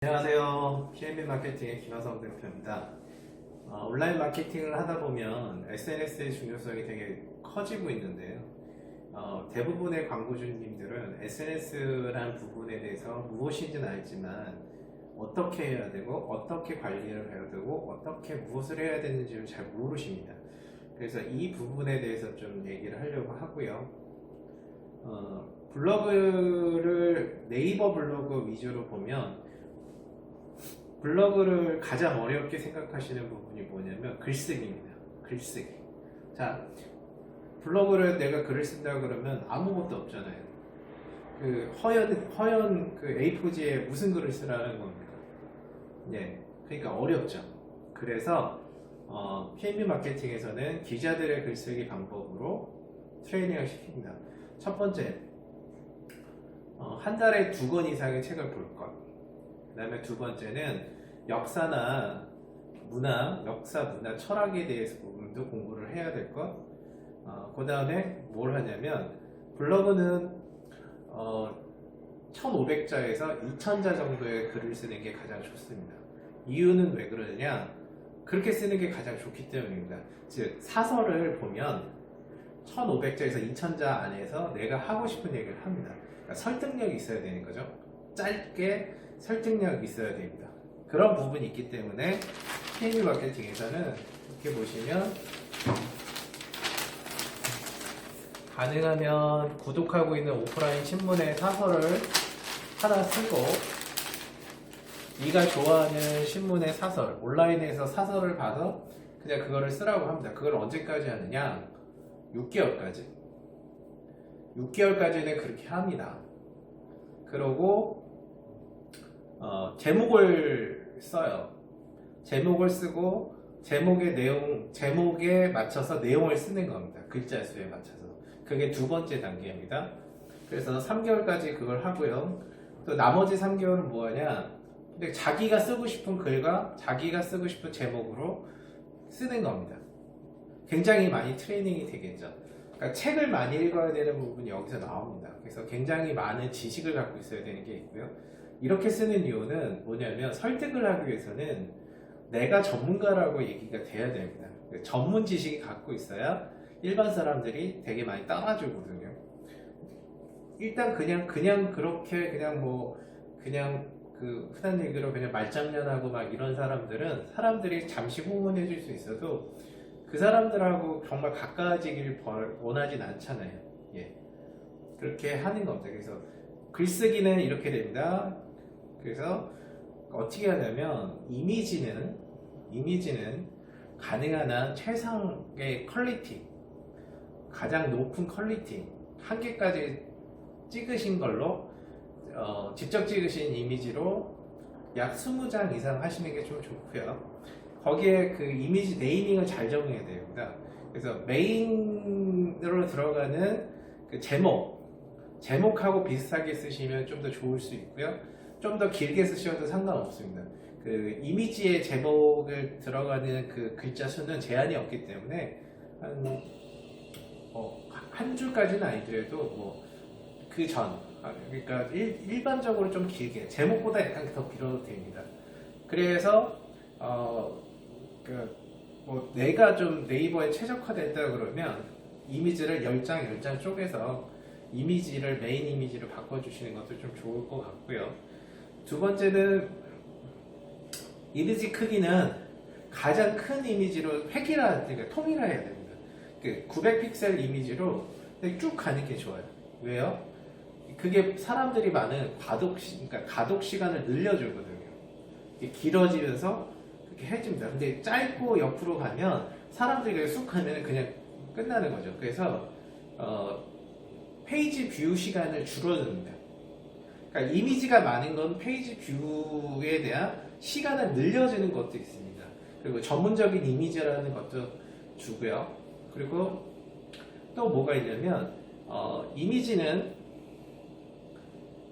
안녕하세요. PNB 마케팅의 김하성 대표입니다. 온라인 마케팅을 하다 보면 SNS의 중요성이 되게 커지고 있는데요. 대부분의 광고주님들은 SNS라는 부분에 대해서 무엇인지는 알지만 어떻게 해야 되고 어떻게 관리를 해야 되고 어떻게 무엇을 해야 되는지를 잘 모르십니다. 그래서 이 부분에 대해서 좀 얘기를 하려고 하고요. 블로그를 네이버 블로그 위주로 보면 블로그를 가장 어렵게 생각하시는 부분이 뭐냐면 글쓰기입니다. 글쓰기. 자, 블로그를 내가 글을 쓴다 그러면 아무것도 없잖아요. 그 허연 그 A4지에 무슨 글을 쓰라는 겁니까? 네, 그러니까 어렵죠. 그래서 PNB 마케팅에서는 기자들의 글쓰기 방법으로 트레이닝을 시킵니다. 첫 번째, 한 달에 2권 이상의 책을 볼 것. 그 다음에 두 번째는 역사나 문화, 역사, 문화, 철학에 대해서 부분도 공부를 해야 될 것. 그 다음에 뭘 하냐면 블로그는 1500자에서 2000자 정도의 글을 쓰는 게 가장 좋습니다. 이유는 왜 그러느냐? 그렇게 쓰는 게 가장 좋기 때문입니다. 즉 사설을 보면 1500자에서 2000자 안에서 내가 하고 싶은 얘기를 합니다. 그러니까 설득력이 있어야 되는 거죠. 짧게 설득력이 있어야 됩니다. 그런 부분이 있기 때문에 PNB 마케팅에서는 이렇게 보시면 가능하면 구독하고 있는 오프라인 신문의 사설을 하나 쓰고 네가 좋아하는 신문의 사설, 온라인에서 사설을 봐서 그냥 그거를 쓰라고 합니다. 그걸 언제까지 하느냐? 6개월까지. 6개월까지는 그렇게 합니다. 그러고 제목을 써요. 제목을 쓰고 제목에 맞춰서 내용을 쓰는 겁니다. 글자 수에 맞춰서. 그게 두 번째 단계입니다. 그래서 3개월까지 그걸 하고요. 또 나머지 3개월은 뭐하냐? 근데 자기가 쓰고 싶은 글과 자기가 쓰고 싶은 제목으로 쓰는 겁니다. 굉장히 많이 트레이닝이 되겠죠. 그러니까 책을 많이 읽어야 되는 부분이 여기서 나옵니다. 그래서 굉장히 많은 지식을 갖고 있어야 되는 게 있고요. 이렇게 쓰는 이유는 뭐냐면 설득을 하기 위해서는 내가 전문가라고 얘기가 돼야 됩니다. 전문 지식이 갖고 있어야 일반 사람들이 되게 많이 따라주거든요. 일단 그냥 그렇게 그냥 그 흔한 얘기로 그냥 말장난하고 막 이런 사람들이 잠시 호응해 줄 수 있어도 그 사람들하고 정말 가까워지길 원하진 않잖아요. 예. 그렇게 하는 겁니다. 그래서 글쓰기는 이렇게 됩니다. 그래서 어떻게 하냐면 이미지는 가능한 한 최상의 퀄리티, 가장 높은 퀄리티 한 개까지 찍으신 걸로 직접 찍으신 이미지로 약 20장 이상 하시는 게 좀 좋고요. 거기에 그 이미지 네이밍을 잘 정해야 됩니다. 그래서 메인으로 들어가는 그 제목하고 비슷하게 쓰시면 좀 더 좋을 수 있고요. 좀 더 길게 쓰셔도 상관없습니다. 그 이미지의 제목을 들어가는 그 글자 수는 제한이 없기 때문에 한 줄까지는 아니더라도 그러니까 일반적으로 좀 길게 제목보다 약간 더 길어도 됩니다. 그래서 내가 좀 네이버에 최적화됐다 그러면 이미지를 10장 쪼개서 메인 이미지로 바꿔주시는 것도 좀 좋을 것 같고요. 두 번째는 이미지 크기는 가장 큰 이미지로 그러니까 통일해야 됩니다. 900픽셀 이미지로 쭉 가는 게 좋아요. 왜요? 그게 사람들이 많은 그러니까 가독 시간을 늘려주거든요. 길어지면서 그렇게 해줍니다. 근데 짧고 옆으로 가면 사람들이 쑥 하면 그냥 끝나는 거죠. 그래서 페이지 뷰 시간을 줄여줍니다. 그러니까 이미지가 많은 건 페이지 뷰에 대한 시간을 늘려주는 것도 있습니다. 그리고 전문적인 이미지라는 것도 주고요. 그리고 또 뭐가 있냐면 이미지는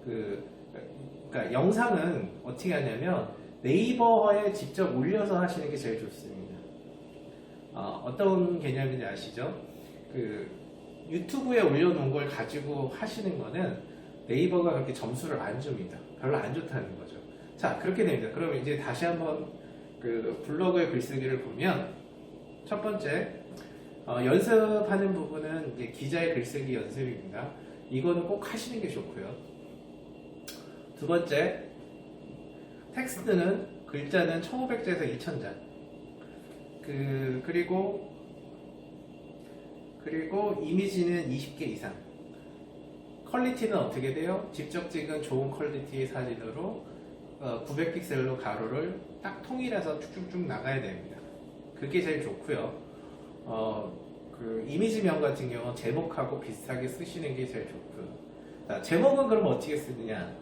그러니까 영상은 어떻게 하냐면 네이버에 직접 올려서 하시는 게 제일 좋습니다. 어떤 개념인지 아시죠? 유튜브에 올려놓은 걸 가지고 하시는 거는 네이버가 그렇게 점수를 안 줍니다. 별로 안 좋다는 거죠. 자, 그렇게 됩니다. 그럼 이제 다시 한번 그 블로그의 글쓰기를 보면 첫 번째 연습하는 부분은 이제 기자의 글쓰기 연습입니다. 이거는 꼭 하시는 게 좋고요. 두 번째, 텍스트는 글자는 1500자에서 2000자. 그리고 이미지는 20개 이상. 퀄리티는 어떻게 돼요? 직접 찍은 좋은 퀄리티의 사진으로 900픽셀로 가로를 딱 통일해서 쭉쭉쭉 나가야 됩니다. 그게 제일 좋고요. 그 이미지명 같은 경우는 제목하고 비슷하게 쓰시는 게 제일 좋고요. 자, 제목은 그럼 어떻게 쓰느냐?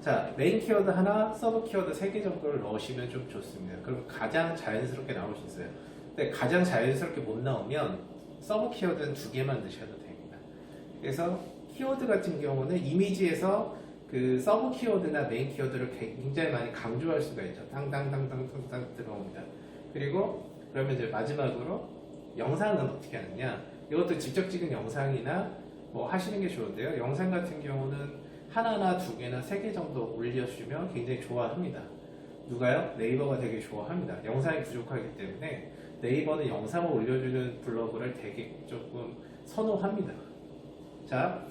자, 메인 키워드 하나, 서브 키워드 3개 정도를 넣으시면 좀 좋습니다. 그럼 가장 자연스럽게 나올 수 있어요. 근데 가장 자연스럽게 못 나오면 서브 키워드는 2개만 넣으셔도 됩니다. 그래서 키워드 같은 경우는 이미지에서 그 서브 키워드나 메인 키워드를 굉장히 많이 강조할 수가 있죠. 땅땅땅땅땅땅 들어옵니다. 그리고 그러면 이제 마지막으로 영상은 어떻게 하느냐? 이것도 직접 찍은 영상이나 뭐 하시는 게 좋은데요. 영상 같은 경우는 하나나 2개나 3개 정도 올려주면 굉장히 좋아합니다. 누가요? 네이버가 되게 좋아합니다. 영상이 부족하기 때문에 네이버는 영상을 올려주는 블로그를 되게 조금 선호합니다. 자,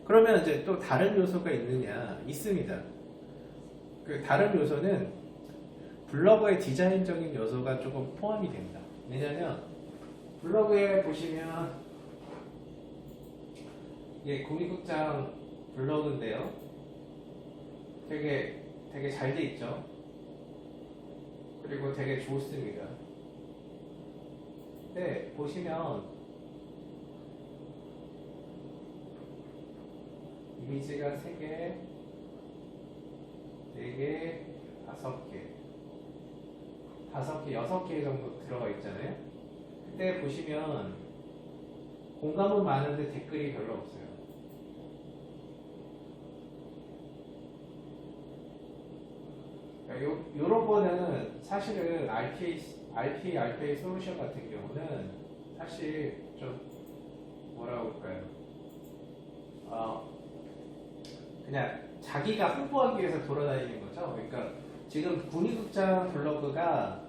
그러면 이제 또 다른 요소가 있느냐? 있습니다. 그 다른 요소는 블로그의 디자인적인 요소가 조금 포함이 됩니다. 왜냐하면 블로그에 보시면 이게 국립극장 블로그인데요. 되게 잘 돼 있죠. 그리고 되게 좋습니다. 근데 보시면 이미지가 3개, 4개, 5개, 6개 정도 들어가 있잖아요. 그때 보시면 공감은 많은데 댓글이 별로 없어요. 요런 거는 사실은 RPA 솔루션 같은 경우는 사실 좀 뭐라고 할까요? 그냥 자기가 홍보하기 위해서 돌아다니는 거죠. 그러니까 지금 국립극장 블로그가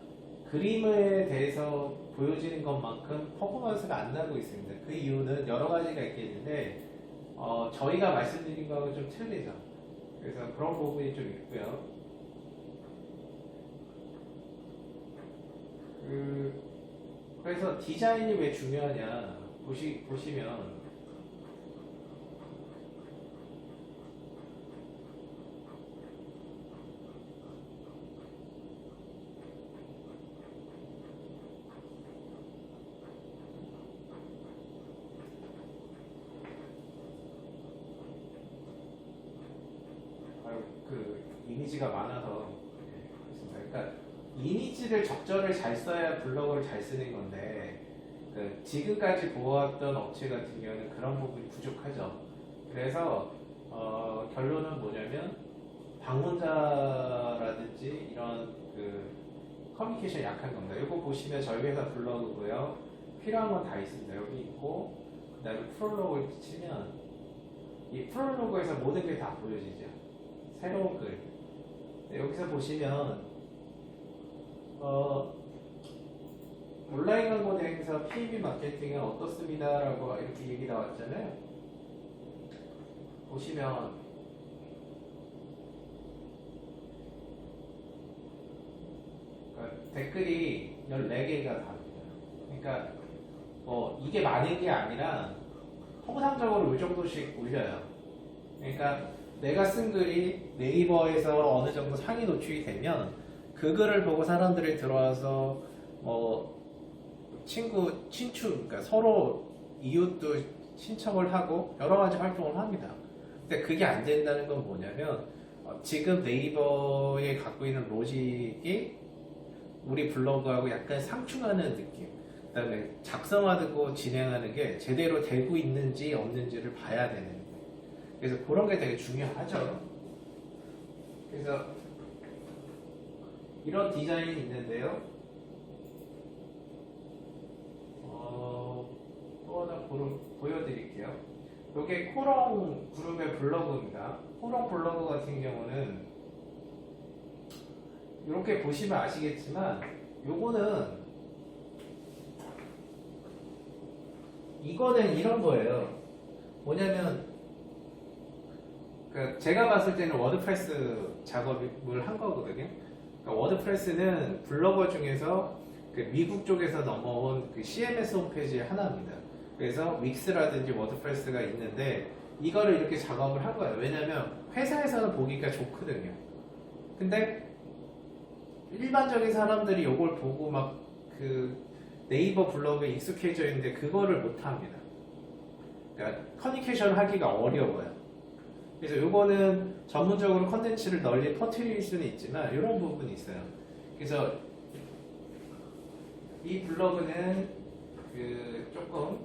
그림에 대해서 보여지는 것만큼 퍼포먼스가 안 나고 있습니다. 그 이유는 여러 가지가 있겠는데 저희가 말씀드린 거하고 좀 틀리죠. 그래서 그런 부분이 좀 있고요. 그래서 디자인이 왜 중요하냐 보시면 그 이미지가 많아서 그렇습니다. 그러니까 이미지를 적절히 잘 써야 블로그를 잘 쓰는 건데 지금까지 보았던 업체 같은 경우는 그런 부분이 부족하죠. 그래서 결론은 뭐냐면 방문자라든지 이런 그 커뮤니케이션 약한 겁니다. 이거 보시면 저희 회사 블로그고요. 필요한 건 다 있습니다. 여기 있고 그 다음에 프롤로그를 치면 이 프롤로그에서 모든 게 다 보여지죠. 새로운 글. 네, 여기서 보시면 온라인 광고 대행사 PB 마케팅은 어떻습니다 라고 이렇게 얘기 나왔잖아요. 보시면 댓글이 14개가 답니다. 그러니까 이게 많은 게 아니라 통상적으로 이 정도씩 올려요. 그러니까 내가 쓴 글이 네이버에서 어느 정도 상위 노출이 되면 그 글을 보고 사람들이 들어와서 친추, 그러니까 서로 이웃도 신청을 하고 여러 가지 활동을 합니다. 근데 그게 안 된다는 건 뭐냐면 지금 네이버에 갖고 있는 로직이 우리 블로그하고 약간 상충하는 느낌. 그 다음에 작성하고 진행하는 게 제대로 되고 있는지 없는지를 봐야 되는 거예요. 그래서 그런 게 되게 중요하죠. 그래서 이런 디자인이 있는데요. 또 하나 보여드릴게요. 이게 코롱 그룹의 블로그입니다. 코롱 블로그 같은 경우는 이렇게 보시면 아시겠지만 이거는 이런 거예요. 뭐냐면 그러니까 제가 봤을 때는 워드프레스 작업을 한 거거든요. 그러니까 워드프레스는 블로거 중에서 그 미국 쪽에서 넘어온 그 CMS 홈페이지의 하나입니다. 그래서 윅스라든지 워드프레스가 있는데 이거를 이렇게 작업을 한 거예요. 왜냐면 회사에서는 보기가 좋거든요. 근데 일반적인 사람들이 이걸 보고 막 그 네이버 블로그에 익숙해져 있는데 그거를 못 합니다. 그러니까 커뮤니케이션 하기가 어려워요. 그래서 요거는 전문적으로 컨텐츠를 널리 퍼뜨릴 수는 있지만 이런 부분이 있어요. 그래서 이 블로그는 그 조금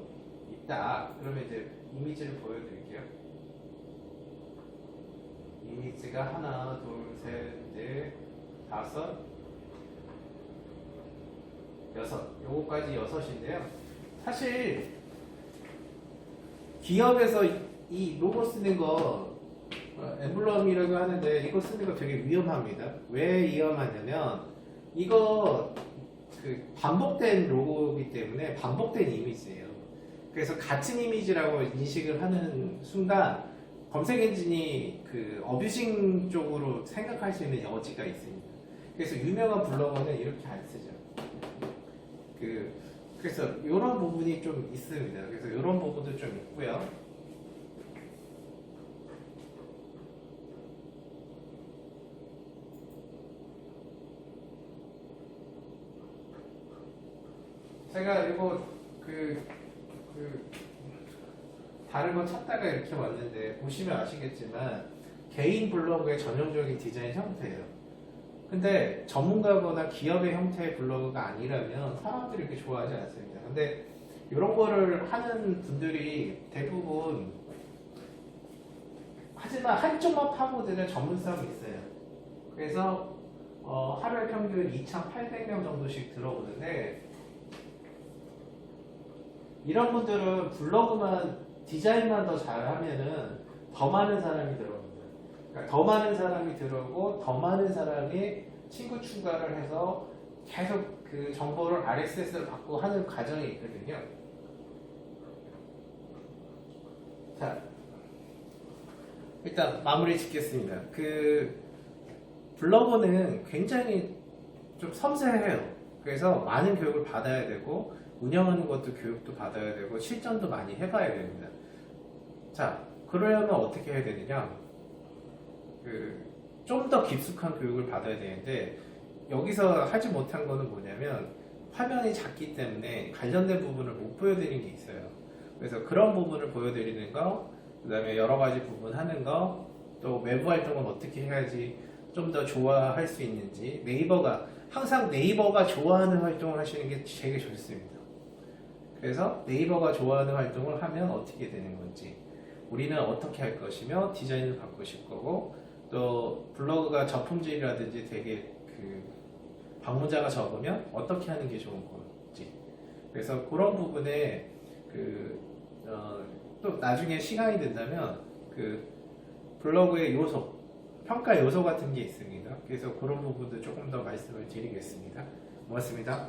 있다. 그러면 이제 이미지를 보여드릴게요. 이미지가 하나, 둘, 셋, 넷, 다섯, 여섯. 요거까지 여섯인데요. 사실 기업에서 이 로고 쓰는 거 엠블럼이라고 하는데 이거 쓰는 거 되게 위험합니다. 왜 위험하냐면 이거 그 반복된 로고이기 때문에 반복된 이미지예요. 그래서 같은 이미지라고 인식을 하는 순간 검색 엔진이 그 어뷰징 쪽으로 생각할 수 있는 여지가 있습니다. 그래서 유명한 블로거는 이렇게 안 쓰죠. 그래서 이런 부분이 좀 있습니다. 그래서 이런 부분도 좀 있고요. 제가 이거 다른 거 찾다가 이렇게 왔는데 보시면 아시겠지만 개인 블로그의 전형적인 디자인 형태예요. 근데 전문가거나 기업의 형태의 블로그가 아니라면 사람들이 이렇게 좋아하지 않습니다. 근데 이런 거를 하는 분들이 대부분 하지만 한쪽만 파고드는 전문성이 있어요. 그래서 하루에 평균 2,800명 정도씩 들어오는데 이런 분들은 블로그만 디자인만 더 잘하면은 더 많은 사람이 들어옵니다. 그러니까 더 많은 사람이 들어오고 더 많은 사람이 친구 추가를 해서 계속 그 정보를 RSS를 받고 하는 과정이 있거든요. 자, 일단 마무리 짓겠습니다. 그 블로거는 굉장히 좀 섬세해요. 그래서 많은 교육을 받아야 되고 운영하는 것도 교육도 받아야 되고 실전도 많이 해봐야 됩니다. 자, 그러려면 어떻게 해야 되느냐? 좀 더 깊숙한 교육을 받아야 되는데 여기서 하지 못한 거는 뭐냐면 화면이 작기 때문에 관련된 부분을 못 보여드리는 게 있어요. 그래서 그런 부분을 보여드리는 거, 그 다음에 여러 가지 부분 하는 거, 또 외부 활동을 어떻게 해야지 좀 더 좋아할 수 있는지 항상 네이버가 좋아하는 활동을 하시는 게 되게 좋습니다. 그래서 네이버가 좋아하는 활동을 하면 어떻게 되는 건지 우리는 어떻게 할 것이며 디자인을 바꾸실 거고 또 블로그가 저품질이라든지 되게 그 방문자가 적으면 어떻게 하는 게 좋은 건지 그래서 그런 부분에 또 나중에 시간이 된다면 그 블로그의 요소 평가 요소 같은 게 있습니다. 그래서 그런 부분도 조금 더 말씀을 드리겠습니다. 고맙습니다.